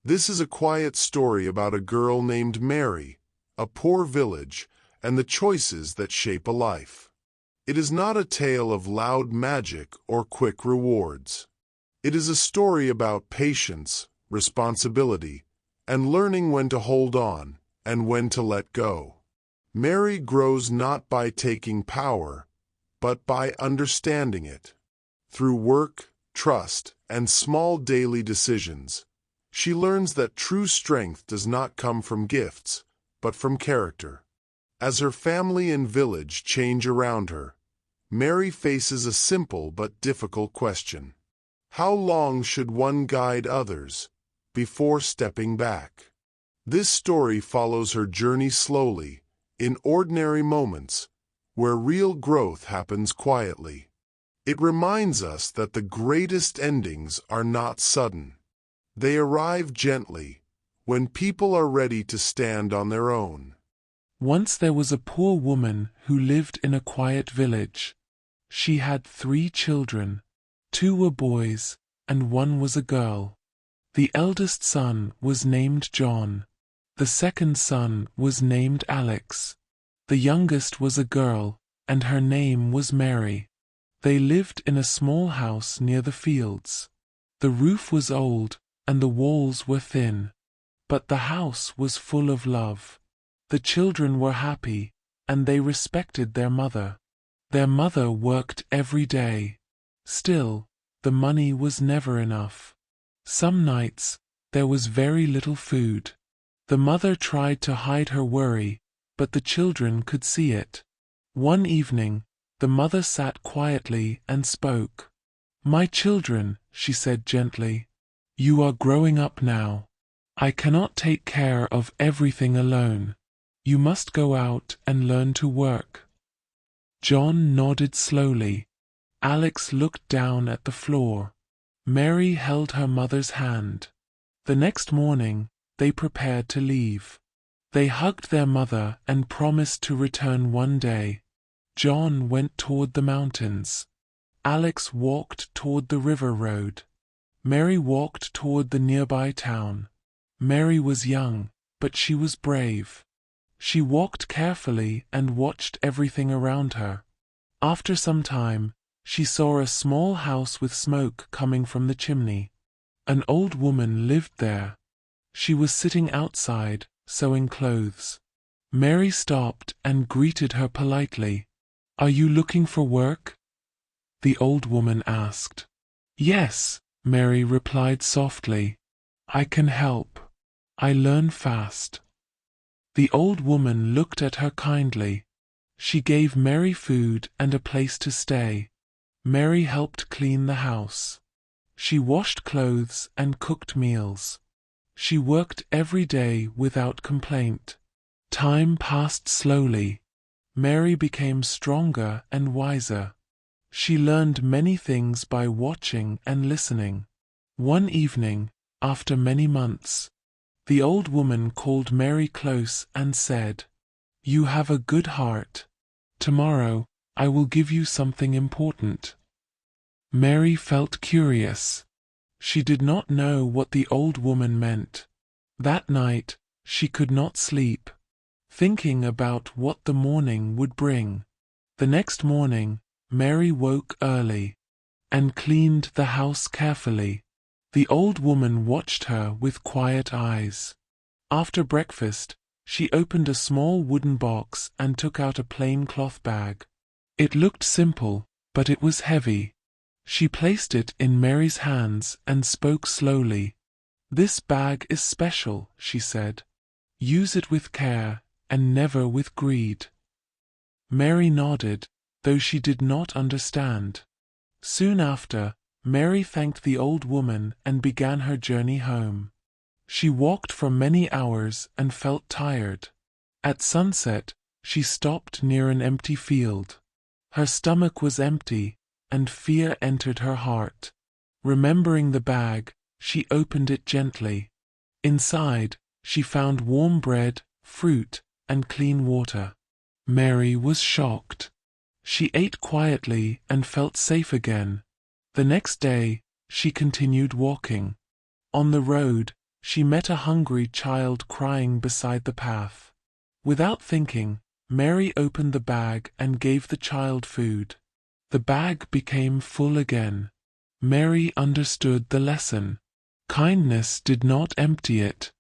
This is a quiet story about a girl named Mary, a poor village, and the choices that shape a life. It is not a tale of loud magic or quick rewards. It is a story about patience, responsibility, and learning when to hold on and when to let go. Mary grows not by taking power, but by understanding it. Through work, trust, and small daily decisions, she learns that true strength does not come from gifts, but from character. As her family and village change around her, Mary faces a simple but difficult question. How long should one guide others before stepping back? This story follows her journey slowly, in ordinary moments, where real growth happens quietly. It reminds us that the greatest endings are not sudden. They arrive gently, when people are ready to stand on their own. Once there was a poor woman who lived in a quiet village. She had 3 children. 2 were boys, and 1 was a girl. The eldest son was named John. The second son was named Alex. The youngest was a girl, and her name was Mary. They lived in a small house near the fields. The roof was old, and the walls were thin. But the house was full of love. The children were happy, and they respected their mother. Their mother worked every day. Still, the money was never enough. Some nights, there was very little food. The mother tried to hide her worry, but the children could see it. One evening, the mother sat quietly and spoke. "My children," she said gently, "you are growing up now. I cannot take care of everything alone. You must go out and learn to work." John nodded slowly. Alex looked down at the floor. Mary held her mother's hand. The next morning, they prepared to leave. They hugged their mother and promised to return one day. John went toward the mountains. Alex walked toward the river road. Mary walked toward the nearby town. Mary was young, but she was brave. She walked carefully and watched everything around her. After some time, she saw a small house with smoke coming from the chimney. An old woman lived there. She was sitting outside, sewing clothes. Mary stopped and greeted her politely. "Are you looking for work?" the old woman asked. "Yes," Mary replied softly. "I can help. I learn fast." The old woman looked at her kindly. She gave Mary food and a place to stay. Mary helped clean the house. She washed clothes and cooked meals. She worked every day without complaint. Time passed slowly. Mary became stronger and wiser. She learned many things by watching and listening. One evening, after many months, the old woman called Mary close and said, "You have a good heart. Tomorrow, I will give you something important." Mary felt curious. She did not know what the old woman meant. That night, she could not sleep, thinking about what the morning would bring. The next morning, Mary woke early and cleaned the house carefully. The old woman watched her with quiet eyes. After breakfast, she opened a small wooden box and took out a plain cloth bag. It looked simple, but it was heavy. She placed it in Mary's hands and spoke slowly. "This bag is special," she said. "Use it with care and never with greed." Mary nodded, though she did not understand. Soon after, Mary thanked the old woman and began her journey home. She walked for many hours and felt tired. At sunset, she stopped near an empty field. Her stomach was empty, and fear entered her heart. Remembering the bag, she opened it gently. Inside, she found warm bread, fruit, and clean water. Mary was shocked. She ate quietly and felt safe again. The next day, she continued walking. On the road, she met a hungry child crying beside the path. Without thinking, Mary opened the bag and gave the child food. The bag became full again. Mary understood the lesson. Kindness did not empty it.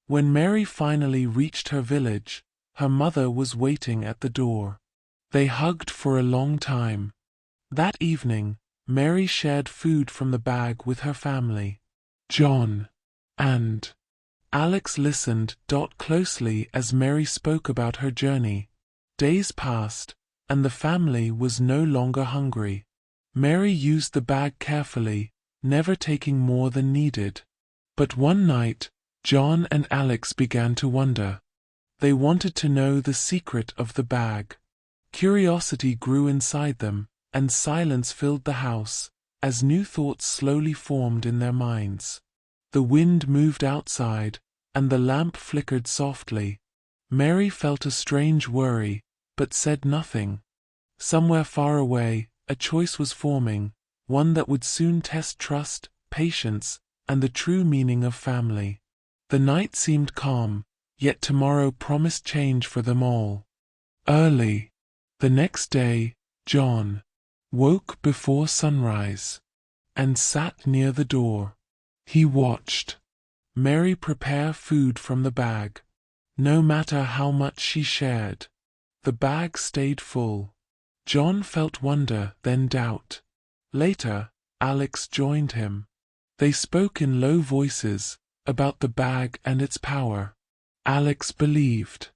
When Mary finally reached her village, her mother was waiting at the door. They hugged for a long time. That evening, Mary shared food from the bag with her family. John and Alex listened closely as Mary spoke about her journey. Days passed, and the family was no longer hungry. Mary used the bag carefully, never taking more than needed. But one night, John and Alex began to wonder. They wanted to know the secret of the bag. Curiosity grew inside them, and silence filled the house, as new thoughts slowly formed in their minds. The wind moved outside, and the lamp flickered softly. Mary felt a strange worry, but said nothing. Somewhere far away, a choice was forming, one that would soon test trust, patience, and the true meaning of family. The night seemed calm, yet tomorrow promised change for them all. Early the next day, John woke before sunrise and sat near the door. He watched Mary prepare food from the bag. No matter how much she shared, the bag stayed full. John felt wonder, then doubt. Later, Alex joined him. They spoke in low voices about the bag and its power. Alex believed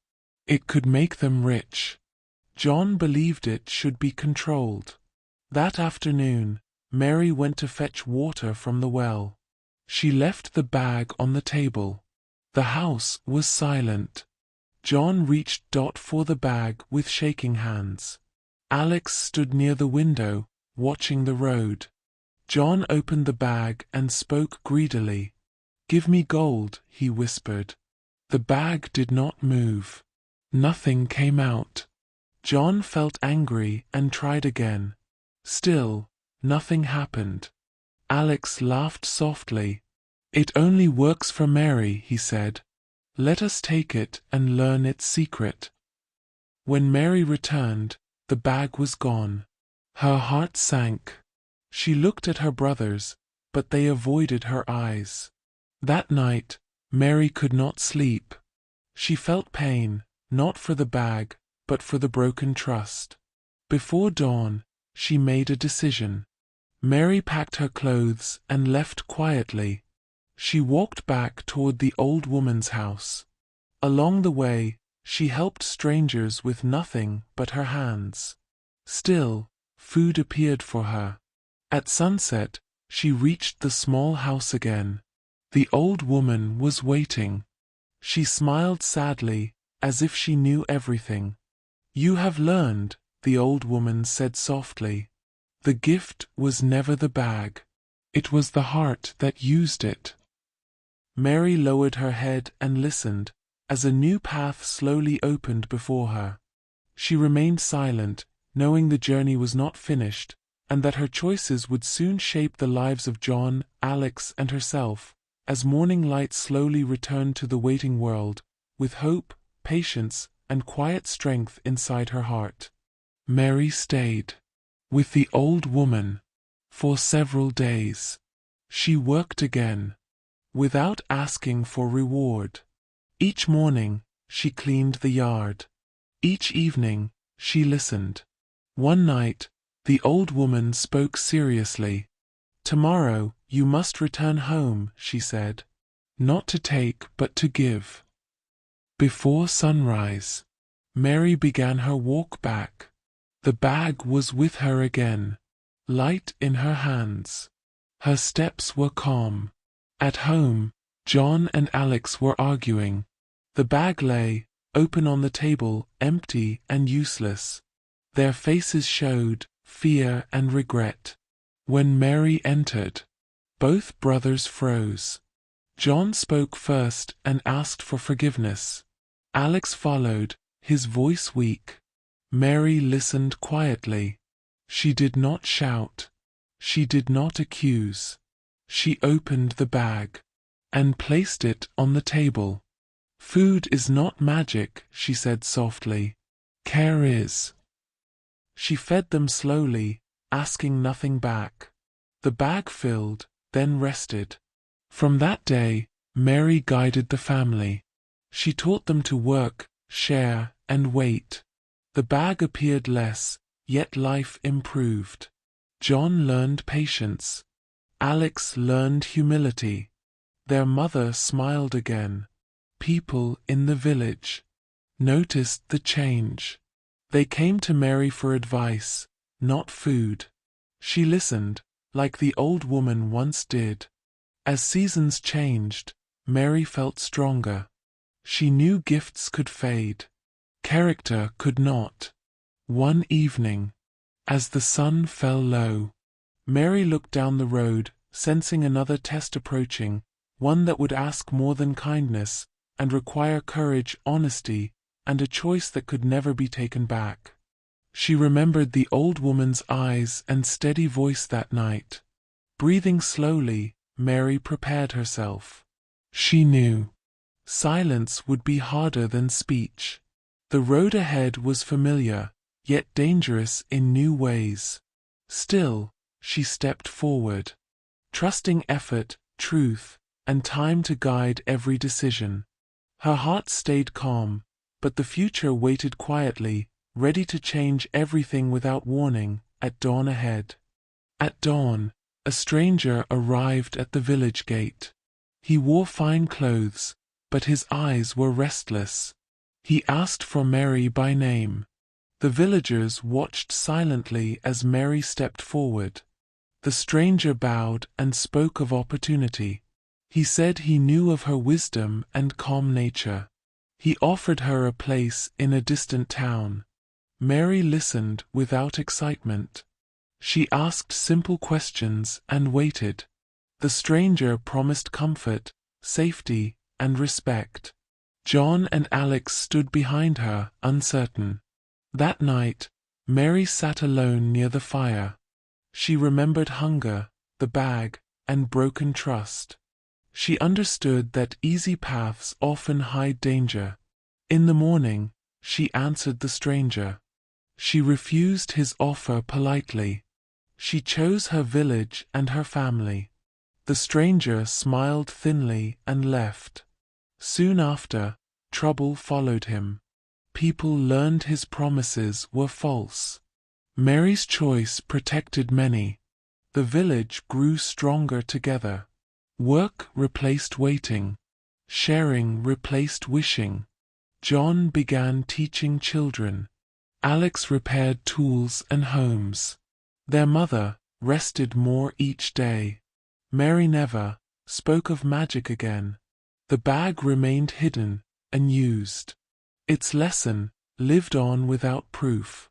it could make them rich. John believed it should be controlled. That afternoon, Mary went to fetch water from the well. She left the bag on the table. The house was silent. John reached for the bag with shaking hands. Alex stood near the window, watching the road. John opened the bag and spoke greedily. "Give me gold," he whispered. The bag did not move. Nothing came out. John felt angry and tried again. Still, nothing happened. Alex laughed softly. "It only works for Mary," he said. "Let us take it and learn its secret." When Mary returned, the bag was gone. Her heart sank. She looked at her brothers, but they avoided her eyes. That night, Mary could not sleep. She felt pain, not for the bag, but for the broken trust. Before dawn, she made a decision. Mary packed her clothes and left quietly. She walked back toward the old woman's house. Along the way, she helped strangers with nothing but her hands. Still, food appeared for her. At sunset, she reached the small house again. The old woman was waiting. She smiled sadly, as if she knew everything. "You have learned," the old woman said softly. "The gift was never the bag. It was the heart that used it." Mary lowered her head and listened, as a new path slowly opened before her. She remained silent, knowing the journey was not finished, and that her choices would soon shape the lives of John, Alex, and herself. As morning light slowly returned to the waiting world, with hope, patience, and quiet strength inside her heart, Mary stayed with the old woman for several days. She worked again, without asking for reward. Each morning, she cleaned the yard. Each evening, she listened. One night, the old woman spoke seriously. "Tomorrow, you must return home," she said. "Not to take, but to give." Before sunrise, Mary began her walk back. The bag was with her again, light in her hands. Her steps were calm. At home, John and Alex were arguing. The bag lay, open on the table, empty and useless. Their faces showed fear and regret. When Mary entered, both brothers froze. John spoke first and asked for forgiveness. Alex followed, his voice weak. Mary listened quietly. She did not shout. She did not accuse. She opened the bag. and placed it on the table. "Food is not magic," she said softly. "Care is." She fed them slowly, asking nothing back. The bag filled, then rested. From that day, Mary guided the family. She taught them to work, share, and wait. The bag appeared less, yet life improved. John learned patience. Alex learned humility. Their mother smiled again. People in the village noticed the change. They came to Mary for advice, not food. She listened, like the old woman once did. As seasons changed, Mary felt stronger. She knew gifts could fade. Character could not. One evening, as the sun fell low, Mary looked down the road, sensing another test approaching, one that would ask more than kindness, and require courage, honesty, and a choice that could never be taken back. She remembered the old woman's eyes and steady voice that night. Breathing slowly, Mary prepared herself. She knew silence would be harder than speech. The road ahead was familiar, yet dangerous in new ways. Still, she stepped forward, trusting effort, truth, and time to guide every decision. Her heart stayed calm, but the future waited quietly, ready to change everything without warning. At dawn ahead. At dawn, a stranger arrived at the village gate. He wore fine clothes, but his eyes were restless. He asked for Mary by name. The villagers watched silently as Mary stepped forward. The stranger bowed and spoke of opportunity. He said he knew of her wisdom and calm nature. He offered her a place in a distant town. Mary listened without excitement. She asked simple questions and waited. The stranger promised comfort, safety, and respect. John and Alex stood behind her, uncertain. That night, Mary sat alone near the fire. She remembered hunger, the bag, and broken trust. She understood that easy paths often hide danger. In the morning, she answered the stranger. She refused his offer politely. She chose her village and her family. The stranger smiled thinly and left. Soon after, trouble followed him. People learned his promises were false. Mary's choice protected many. The village grew stronger together. Work replaced waiting. Sharing replaced wishing. John began teaching children. Alex repaired tools and homes. Their mother rested more each day. Mary never spoke of magic again. The bag remained hidden, unused. Its lesson lived on without proof.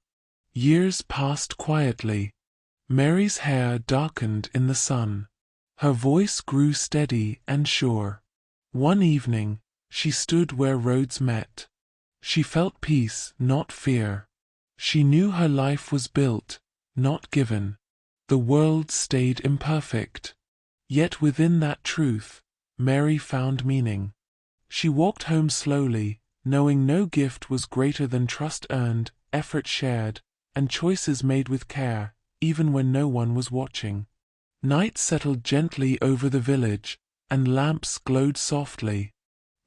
Years passed quietly. Mary's hair darkened in the sun. Her voice grew steady and sure. One evening, she stood where roads met. She felt peace, not fear. She knew her life was built, not given. The world stayed imperfect. Yet within that truth, Mary found meaning. She walked home slowly, knowing no gift was greater than trust earned, effort shared, and choices made with care, even when no one was watching. Night settled gently over the village, and lamps glowed softly.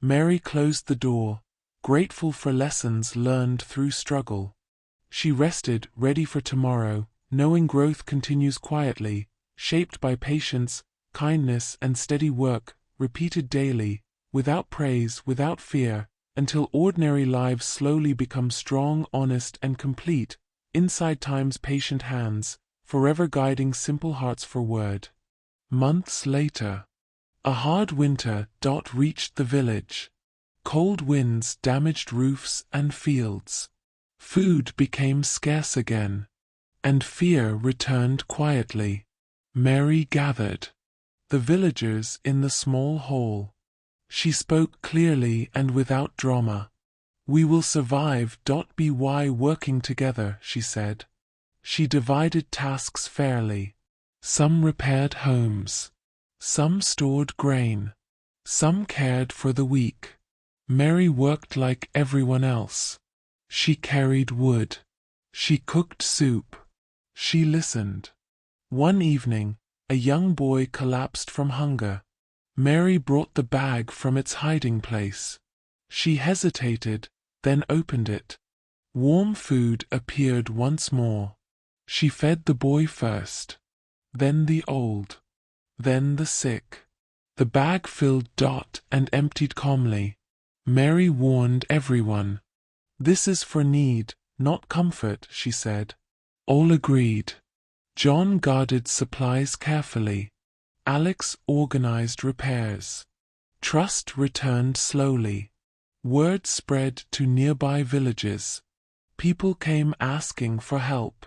Mary closed the door, grateful for lessons learned through struggle. She rested, ready for tomorrow, knowing growth continues quietly, shaped by patience, kindness, and steady work, repeated daily, without praise, without fear, until ordinary lives slowly become strong, honest, and complete, inside time's patient hands, forever guiding simple hearts forward. Months later, a hard winter reached the village. Cold winds damaged roofs and fields. Food became scarce again, and fear returned quietly. Mary gathered the villagers in the small hall. She spoke clearly and without drama. "We will survive. By working together," she said. She divided tasks fairly. Some repaired homes. Some stored grain. Some cared for the weak. Mary worked like everyone else. She carried wood. She cooked soup. She listened. One evening, a young boy collapsed from hunger. Mary brought the bag from its hiding place. She hesitated, then opened it. Warm food appeared once more. She fed the boy first, then the old, then the sick. The bag filled and emptied calmly. Mary warned everyone. "This is for need, not comfort," she said. All agreed. John guarded supplies carefully. Alex organized repairs. Trust returned slowly. Word spread to nearby villages. People came asking for help.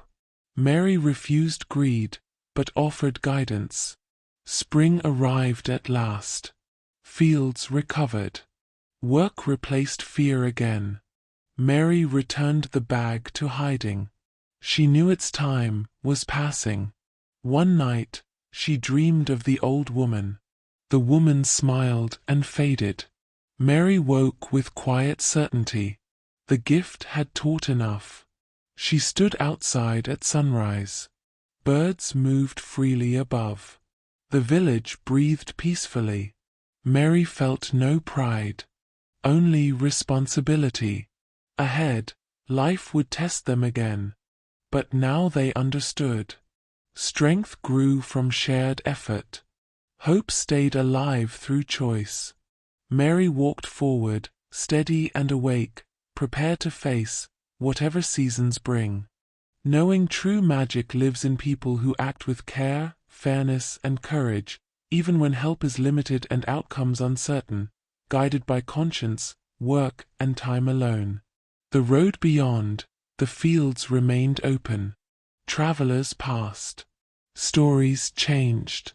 Mary refused greed, but offered guidance. Spring arrived at last. Fields recovered. Work replaced fear again. Mary returned the bag to hiding. She knew its time was passing. One night, she dreamed of the old woman. The woman smiled and faded. Mary woke with quiet certainty. The gift had taught enough. She stood outside at sunrise. Birds moved freely above. The village breathed peacefully. Mary felt no pride, only responsibility. Ahead, life would test them again. But now they understood. Strength grew from shared effort. Hope stayed alive through choice. Mary walked forward, steady and awake, prepared to face whatever seasons bring. Knowing true magic lives in people who act with care, fairness, and courage, even when help is limited and outcomes uncertain, guided by conscience, work, and time alone. The road beyond, the fields remained open. Travelers passed. Stories changed.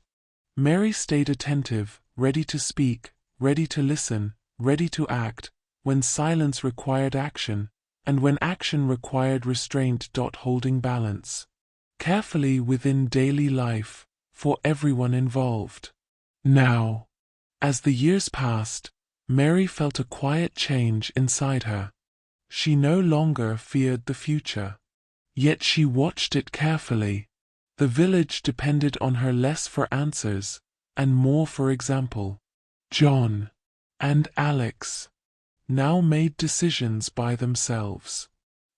Mary stayed attentive, ready to speak, ready to listen, ready to act, when silence required action, and when action required restraint. Holding balance carefully within daily life, for everyone involved. Now, as the years passed, Mary felt a quiet change inside her. She no longer feared the future. Yet she watched it carefully. The village depended on her less for answers, and more for example. John and Alex now made decisions by themselves.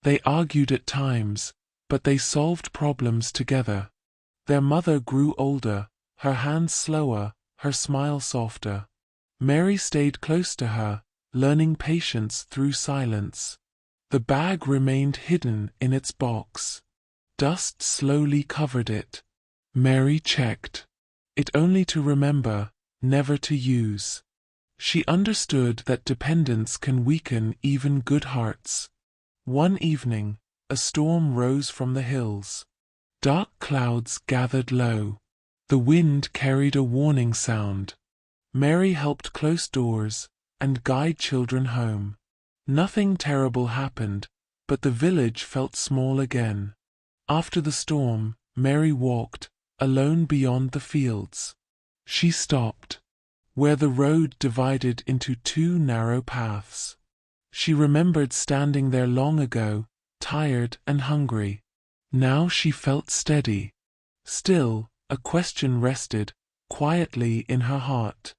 They argued at times, but they solved problems together. Their mother grew older, her hands slower, her smile softer. Mary stayed close to her, learning patience through silence. The bag remained hidden in its box. Dust slowly covered it. Mary checked it only to remember, never to use. She understood that dependence can weaken even good hearts. One evening, a storm rose from the hills. Dark clouds gathered low. The wind carried a warning sound. Mary helped close doors and guide children home. Nothing terrible happened, but the village felt small again. After the storm, Mary walked, alone beyond the fields. She stopped, where the road divided into two narrow paths. She remembered standing there long ago, tired and hungry. Now she felt steady. Still, a question rested, quietly in her heart.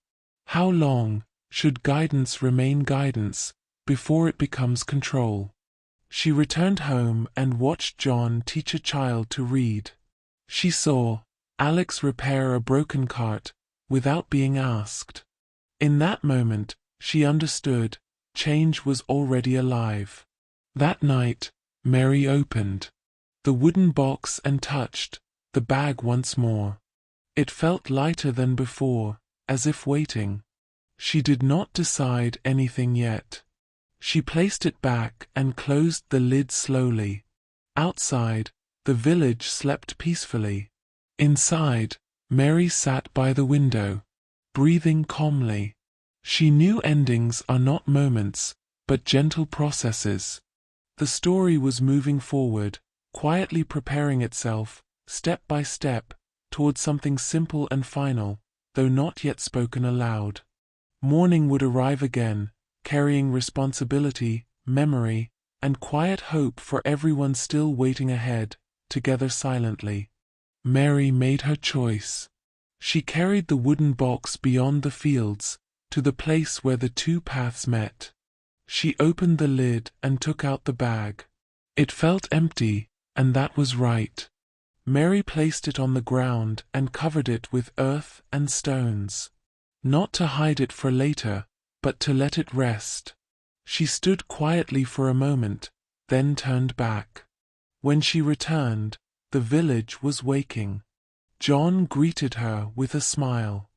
How long should guidance remain guidance, before it becomes control? She returned home and watched John teach a child to read. She saw Alex repair a broken cart, without being asked. In that moment, she understood, change was already alive. That night, Mary opened the wooden box and touched the bag once more. It felt lighter than before, as if waiting. She did not decide anything yet. She placed it back and closed the lid slowly. Outside, the village slept peacefully. Inside, Mary sat by the window, breathing calmly. She knew endings are not moments, but gentle processes. The story was moving forward, quietly preparing itself, step by step, towards something simple and final, though not yet spoken aloud. Morning would arrive again, carrying responsibility, memory, and quiet hope for everyone still waiting ahead, together silently. Mary made her choice. She carried the wooden box beyond the fields, to the place where the two paths met. She opened the lid and took out the bag. It felt empty, and that was right. Mary placed it on the ground and covered it with earth and stones. Not to hide it for later, but to let it rest. She stood quietly for a moment, then turned back. When she returned, the village was waking. John greeted her with a smile.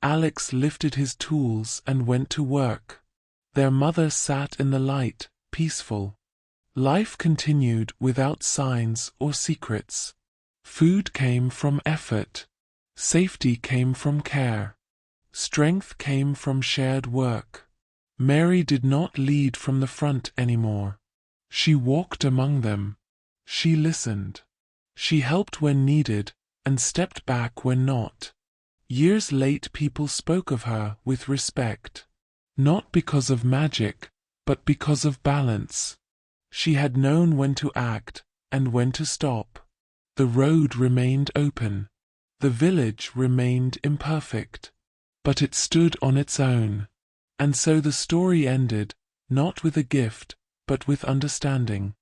Alex lifted his tools and went to work. Their mother sat in the light, peaceful. Life continued without signs or secrets. Food came from effort. Safety came from care. Strength came from shared work. Mary did not lead from the front anymore. She walked among them. She listened. She helped when needed and stepped back when not. Years late, people spoke of her with respect. Not because of magic, but because of balance. She had known when to act and when to stop. The road remained open. The village remained imperfect. But it stood on its own. And so the story ended, not with a gift, but with understanding.